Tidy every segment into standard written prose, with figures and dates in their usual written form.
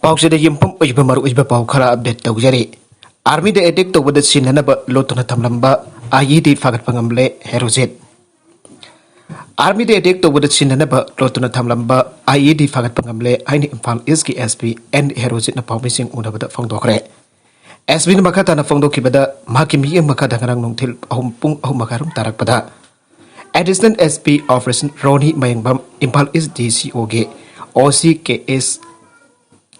पाउसेदा यमपम ओइबा मरु ओइबा पाउ खरा अपडेट तौजरी आर्मी द अटैक तौबद सिननबा लोतुना थमलंबा आईडी फागत पंगमले हेरोजेट आर्मी द अटैक तौबद सिननबा लोतुना थमलंबा आईडी फागत पंगमले आइनि इम्फाल ईस्ट की एसपी एंड हेरोजेट न पाउमिसिंग उनबदा फोंदोखरे एसपी न मखा ताना फोंदोखिबदा माकी मिये मखा दंगरंग नोंथिल अहुम पुंग अहुम मखारुम तारकपदा एडिशनल एसपी ऑपरेशन रोनी मयंगबम इम्फाल ईस्ट डीसीओ गे ओसी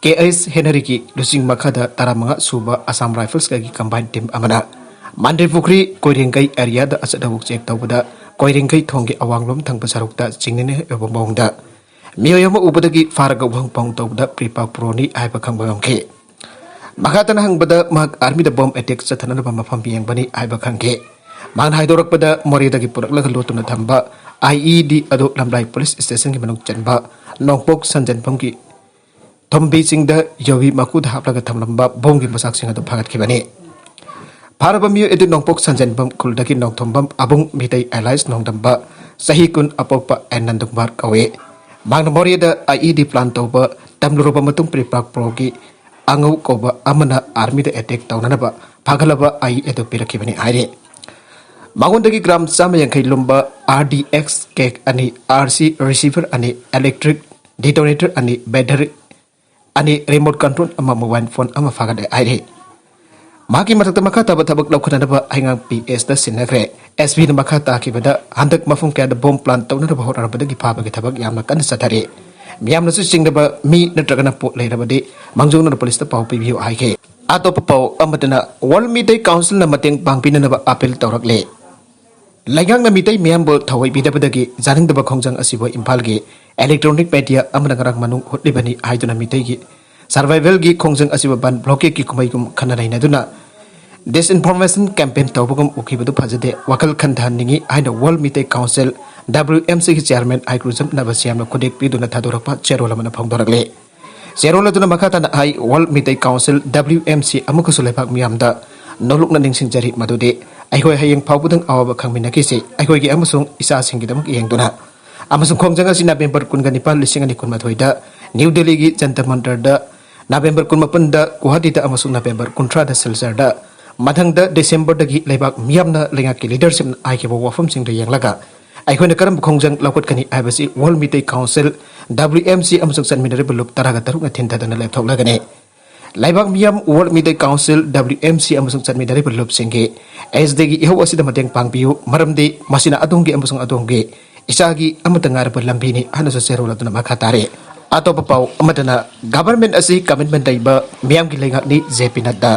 केएस हेनरी की लुसिंग मखदा तारामंगा सुबा असम राइफल्स का कंबाइन टीम अमना मांड्रेपुखरी कोइरेंगई एरिया द असदबुक चेक तौबदा कोइरेंगई थोंगे अवांगलोम थंग सरुकता चिंगने एबमौंगदा मियोयम उबदगी फारग वहंग पौंग तौबदा प्रिपा प्रोनी आइबा खंगबंगे मखातन हंगबदा मक आर्मी द बॉम्ब अटैक चथनब मफम येंगबनी आइबा खंगे मान हाइदोरकबदा मोरेदगी पुरकलग लोतुना थंबा आईईडी अदो लमलाई पुलिस स्टेशन की मनुक चनबा नोंगपोक संजनपम की थम्बी सिंह योवी मकुद हापलग थमलंबा बोंगी मसाक सिंह फागत खिबने भारब मियो एदु नोंगपोक संजनपम खुलदगी नोंगथोंबम अबुंग मितै एलाइस नोंगदंबा सही कुन अपोपा एनंदुबार कवे मांग मोरियदा आईईडी प्लान तौबा तमलुरबा मतुंग प्रिपाक प्रोगी अंगौ कोबा अमना आर्मी द अटैक तौननबा फागलबा आई एदु पिरखिबने आइरे मांगोंदगी ग्राम चाम यांखै लुम्बा आरडीएक्स केक अनि आरसी रिसीवर अनि इलेक्ट्रिक डिटोनेटर अनि बैटरी अनि रिमोट कंट्रोल अमा मोबाइल फोन अमा फागदे आइरे माकी मथक मखा तब थबक लौखननबा हाइंगा पीएस द सिनखरे एसपी न मखा ताकिबदा हंदक मफुम क्या द बॉम्ब प्लान तौननबा होरबदगी फाबगे थबक यामना कन सथरे मियामनसु सिंगदबा मी नत्रगना पोट लेरबदे मंगजोंन पुलिस द पाउ पिबियो हाइके आतोप पाउ अमदना वर्ल्ड मीडिया काउंसिल न मतेंग पांगपिननबा अपील तौरकले लाइगांग मितै मियामबो थवै बिदबदगी जानिंगदब खोंजंग असिबो इम्फाल गे इलेक्ट्रॉनिक मीडिया अमना गरक मनु होटलिबनी हाइदुना मितै गी सर्वाइवल गी खोंजंग असिबो बन ब्लॉकेट की कुमैगुम खननाइनदुना डिसइन्फॉर्मेशन कैंपेन तौबगुम उखिबदु फजदे वकल खनधानिंगी हाइना वर्ल्ड मीडिया काउंसिल WMC की चेयरमैन आइक्रुजम नबसियामना खुदेक पिदुना थादोरपा चेरोलमना फोंदोरगले चेरोलदुना मखाताना हाई वर्ल्ड मीडिया काउंसिल WMC अमुखसु लेपाक मियामदा नोलुकना निंगसिंजरी मदुदे अखोय हयेंग फावबुदंग अवाबा खंगमिनकिसे अखोयगी अमसुंग इसासिंगीदमक येंगदुना अमसुंग खोंजंग असि नवेंबर 19 दा न्यू दिल्ली की जंतर मंतर दा नवेंबर 19 दा गुवाहाटी दा अमसुंग नवेंबर 19 दा सिलचर दा मथंग दा डिसेंबर दगी लेबाक मियामना लेंगा की लीडरशिप आइकेबो वाफमसिंग द येंगलागा अखोयना करम खोंजंग लौकटकनी आइबसि वर्ल्ड मीडिया काउंसिल WMC अमसुंग चनमिनरे बुलुप तरागा तरुक थिनथदना लेपथौलगने लाइबाक मियाम वर्ल्ड मीडिया काउंसिल WMC अमसुंग चनमिनरे बुलुप सिंगे एसदेगी इहो असिदा मतेंग पांगबियु मरमदे मसिना अदोंगे अमसुंग अदोंगे इसागी अमतंगारब लंबिनी हनसु सेरोलदुना मखा तारे अतोप पाउ अमदना गवर्नमेंट असि कमिटमेंट दैबा मियाम की लेगाकनी जेपी नड्डा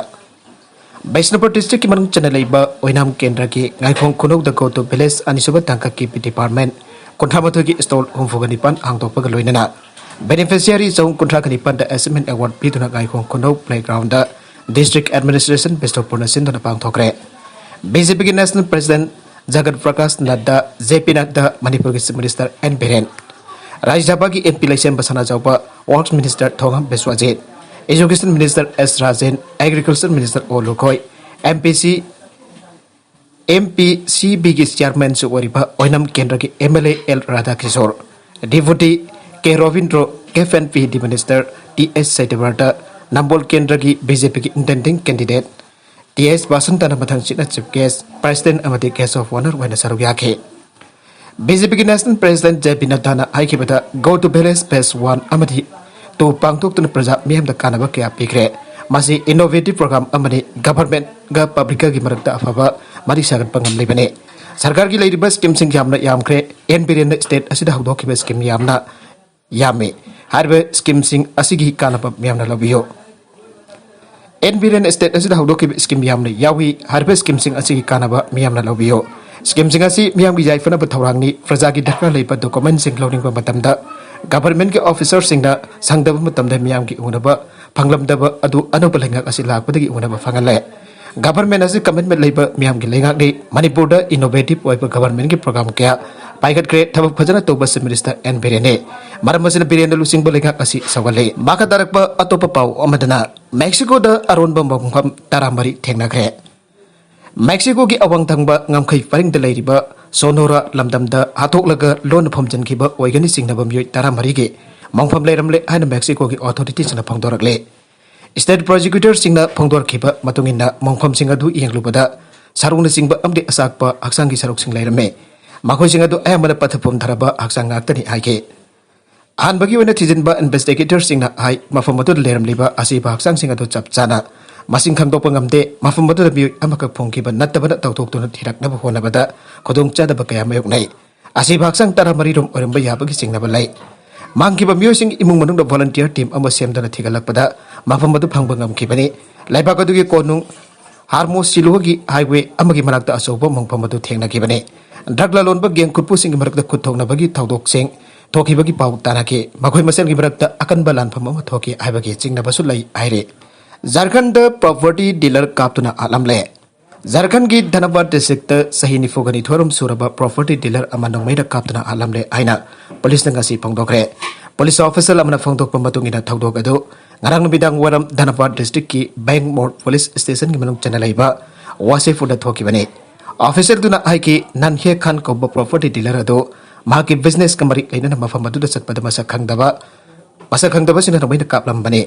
बैष्णव डिस्ट्रिक्ट की मनुंग चना लेबा ओइनाम केंद्र की गाइखोंग खुनोक द गो टू विलेज अनिसुब तंका की डिपार्टमेंट कुंठामथो की स्टॉल हुमफुगनिपान आंगतोपग लोइनना बेनिफिशियरी जौं कुंठागनिपान द अचीवमेंट अवार्ड पिदुना गाइखोंग खुनोक प्लेग्राउंड द डिस्ट्रिक्ट एडमिनिस्ट्रेशन बेस्टोपुरना सिंदुना पांगथोकरे बीजेपी की national president Jagat Prakash Nadda JP Nadda Manipur के chief minister N Biren Rajya Sabha की एमपी लेसेम बसना जाऊबा works minister Thongam Biswajit education minister S Rajen agriculture minister O Lukhoi MPCB की चेयरमैन सुवरिबा ओइनम केंद्र की MLA L Radhakishore deputy K Ravindra FNP डी मिनिस्टर टीएस सैतवर्ता नंबोल केंद्र की बीजेपी की इंटेंडिंग कैंडिडेट टीएस बासंतना मथंग चिना चीफ गेस्ट प्रेसिडेंट अमदी गेस्ट ऑफ ऑनर वैना सरुक याखे बीजेपी की नेशनल प्रेसिडेंट जेपी नड्डा हाइकिबदा गो टू विलेज फेज 1 अमदी तो पांगथोक्तुना प्रजा मियामदा कानबा कया पिखरे मासी इनोवेटिव प्रोग्राम अमदी गवर्नमेंट गा पब्लिक की मरकता अफबा मरी सागत पंगम लेबने सरकार की लेरिबा स्कीम सिंह यामना यामखरे एन बिरेन स्टेट असिदा हौदोखिबा स्कीम यामना यामे हारबे स्कीम सिंह असिगी कानबा मियामना लबियो एन बिरेन स्टेट असिदा हौदोखिबा स्कीम यामना यावी हारबे स्कीम सिंह असिगी कानबा मियामना लबियो स्कीम सिंह असि मियामगी जायफनबा थौरांगनी प्रजा की दरकार लेबा डॉक्यूमेंट सिंह लौनिंगबा मतमदा गवर्नमेंट के ऑफिसर सिंह संगदब मतमदा मियामगी उनबा फंगलमदबा अदु अनोप लेंगाक असि लाकपदगी उनबा फंगले गवर्नमेंट असि कमिटमेंट लेबा मियामगी लेंगाकनी मणिपुर दा इनोवेटिव ओइबा गवर्नमेंट की प्रोग्राम क्या पाइगटक्रे थबक फजना तोबा चीफ मिनिस्टर एन बिरेने मरमसिना बिरेन लुसिंगबा लेंगाक असि सवले माका तारकबा अतोपा पाउ अमदना मेक्सिको दा अरोनबा मफम तारामरी थेंगनाखरे मेक्सिको की अवंग थंगबा ngamkhai faring da leiriba sonora lamdam da hathok laga lon phomjan khiba oigani singnaba myoi tara mari ge mongpham leiramle haina Mexico ki authorities na phangdorakle state prosecutor singna phangdorkhiba matungina mongpham sing adu yenglubada sarungna singba amde asakpa haksangi saruk sing leirame makhoi sing adu ayamana pathapum dharaba haksang ngaktani haike anbagi wena thizinba investigator singna hai mafam adu leiramliba asiba haksang sing adu chapchana masing khangdokpa ngamde mafam adu bi amaka phongkiba nattabana tawthoktuna thiraknaba honabada khodong chadaba kaya mayoknai asiba haksang taramari rom oramba yabagi singnaba lai mangkiba miosing imung manung da volunteer team ama semdana thigalakpada mafam adu phangba ngamkibani laibak adu gi konung harmo silogi highway amagi marakta asoba mongpham adu thengnakibani drug lalonba geng khutpu sing marakta khuthongnabagi tawdok sing thokibagi pau tanake makhoi masel gi marakta akanba lanpham ama thoki haibagi chingnabasu lai aire Jharkhand property dealer kaptuna alamle Jharkhand gi Dhanabad district sahi nifogani thorum suraba property dealer amanong maida kaptuna alamle aina police ngasi phangdokre police officer amana phangdokpa matungina tawdok adu ngarang nubidang waram Dhanabad district ki bank mode police station gi manung chanalaiba wasefu da thokibani officer duna haiki Nanhe Khan ko property dealer adu mahaki business kamari kaina mafam adu da satpada masa khangdaba sina maida kaplambani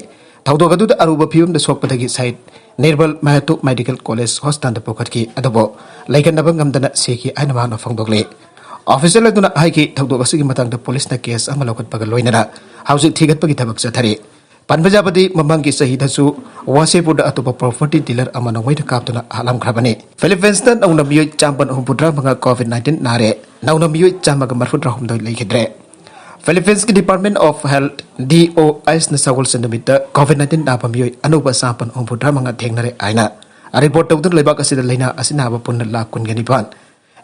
tawdok adu da aruba phium da sokpadagi side Nirbal Mahato Medical College Hospital da pokatki adobo laikanaba ngamdana seki aina mahana phangdokle officer laduna haiki tawdok asigi matang da police na case ama lokot pagal loinana hausi thigat pagi thabak chathari panbajabadi mamangi sahidasu wasepur da atopa property dealer ama nongwai da kaptuna alam khrabani Philippines na nauna miyoi champan humpudra manga COVID-19 nare nauna miyoi chamaga marfudra humdoi Leikhidre Philippines Department of Health DOIS na sagol sendamita COVID-19 na pamiyoi anuba sampan humpudra manga Thengnakhre aina report tawdun lebak asida laina asina ba punna lakh kun ganipan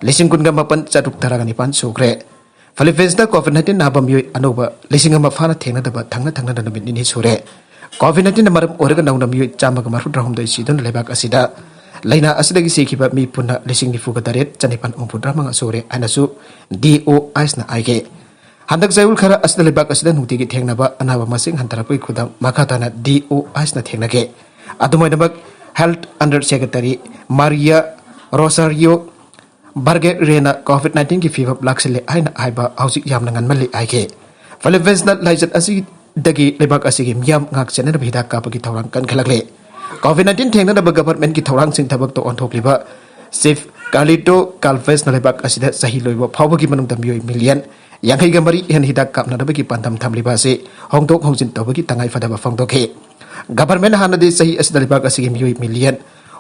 lising kun gamapan chatuk taraganipan sukre Philippines na COVID-19 na pamiyoi anuba lising ama fana Thengna thangna na namit ni sure COVID-19 na maram oraga nauna miyoi chamaga marfudra humdoi sidun lebak asida laina asidagi sekiba mi punna lising ni fuga daret chanipan humpudra manga sure anasu DOIS na aige Handak Zaul Khara asda lebak asda nungti gi thengnaba anaba masing hantarapui khudam makhatana DOIS na thengnake adumainabak Health Under Secretary Maria Rosario Barge Rena COVID-19 ki fever laksile aina aiba hausik yamna nganmali aike Philippines na laijat asi dagi lebak asigi miyam ngak chena bhida ka pagi thawrang kan khalakle COVID-19 thengna da government ki thawrang sing thabak to onthokliba Chief Carlito Calves na lebak asida sahi loiba phawbagi manung da miyoi million Yangai gamari hen hidak kap na bagi pantam thamliba se hongtok hongjin tawbagi tangai fadaba phangdokhe government hanadi sahi asdalibak asigi miyoi million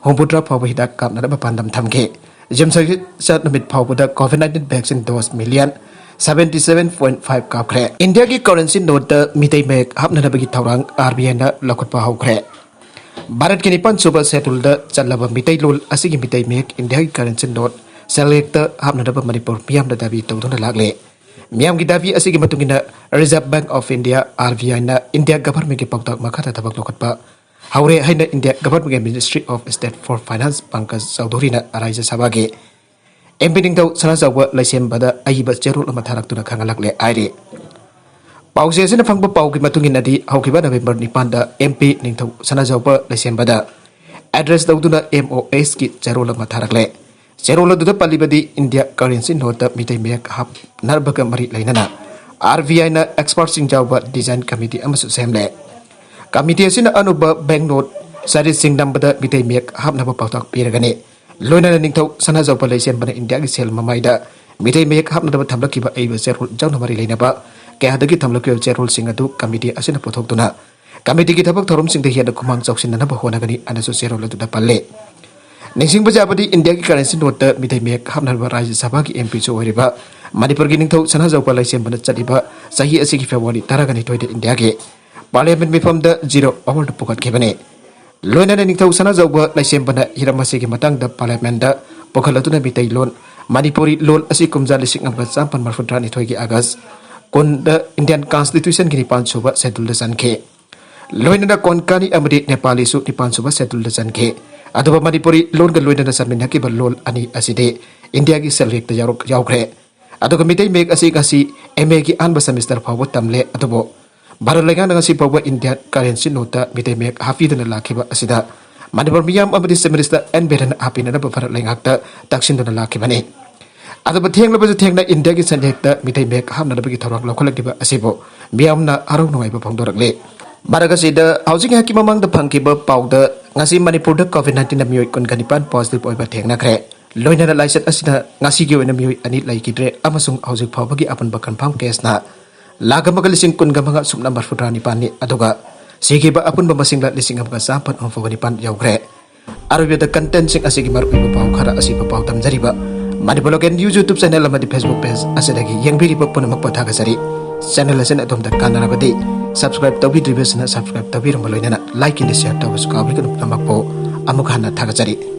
hongputra phawba hidak kap na ba pandam thamke jemsagi sat namit phawbuda COVID-19 vaccine dose million 77.5 kapkhre India ki currency note mitai mek hapna bagi thawrang RBI na lakhotpa haukhre Bharat ki nipan suba setulda chalaba mitai lol asigi mitai mek India ki currency note select hapna ba Manipur miam da dabi tawduna lagle Miam ki dabi asigi matungina Reserve Bank of India RBI na India government ki pautak makhata tabak lokatpa haure haina India government ki Ministry of State for Finance Pankaj Chaudhary na Raja Sabha ge MP ningtau sana jawa laisem bada aiba cherul ama tharak tuna khangalakle aire pause sina phangba pau ki matungina di haukiba November 9 da MP ningtau sana jawa laisem bada address dauduna MOS ki cherul ama tharakle Cherola duda palibadi India currency note mitai mek hap narbaga mari lainana RBI na expert singjawba design committee amasu semle committee asina anuba bank note sari singnambada mitai mek hap naba pautak piragani loina ningthau sana jawpa laisem bana India gi sel mamaida mitai mek hap naba thamlakiba aiba cherol jawna mari lainaba kayadagi thamlakyo cherol singadu committee asina pothoktuna committee gi thabak thorum singde hiada kumang chawsin na ba honagani anasu cherol duda palle Ningsing Bajabadi India ki currency note mitai mek hapnarba Rajya Sabha ki MP cho oriba Manipur gi ningthau sana jawpa laisem bana chadiba sahi asigi February taragani toide India ge Parliament mifam da 0 hour pukat khebane loina ningthau sana jawpa laisem bana hiramasi gi matang da Parliament da pokhalatuna mitai lon Manipuri lon asi kumja lising amga champan marfudra ni thoigi August kon da Indian Constitution ki nipan suba schedule da sanke loina da konkani amri Nepali su nipan suba schedule da sanke aduba Manipuri lon ga loina na sarmin hakiba lol ani aside India gi select yaukre aduga mitai mek asi MA gi anba semester phawbo tamle adubo baralenga ngasi phawbo India currency nota mitai mek hafi dana lakhiba asida Manipur miyam amadi semester en beran hapina na bafar lengakta taksin dana lakhibani अदब थेंगना India की संजेक्ता मिठाई bag हामनदबगी थौराक लौखलक्तिबा असिबो मियामना हरौ नुंगाइबा फोंदोरकले बारगसिदा हाउसिंग हाकी ममांगदा फंकिबा पाउदा ngasi Manipur da Covid-19 na mioi kun kanipan positive oiba Thengnakhre loinana laisat asina ngasi gi oina mioi ani Leikhidre amasung haujik phawbagi apan bakan pham case na lagamaga lising kun gamanga sum number futrani pani aduga sigiba apun ba masingla lising amga sampat onfogani pan yaugre arubya da content sing asigi mar oiba pau khara asiba pau tamjariba Manipur local YouTube channel amadi Facebook page asadagi yengbiri ba punamak pathaga sari channel asen adom da kanana badi subscribe to video na subscribe to video loinana like and share to subscribe ko namak po amukhana thagachari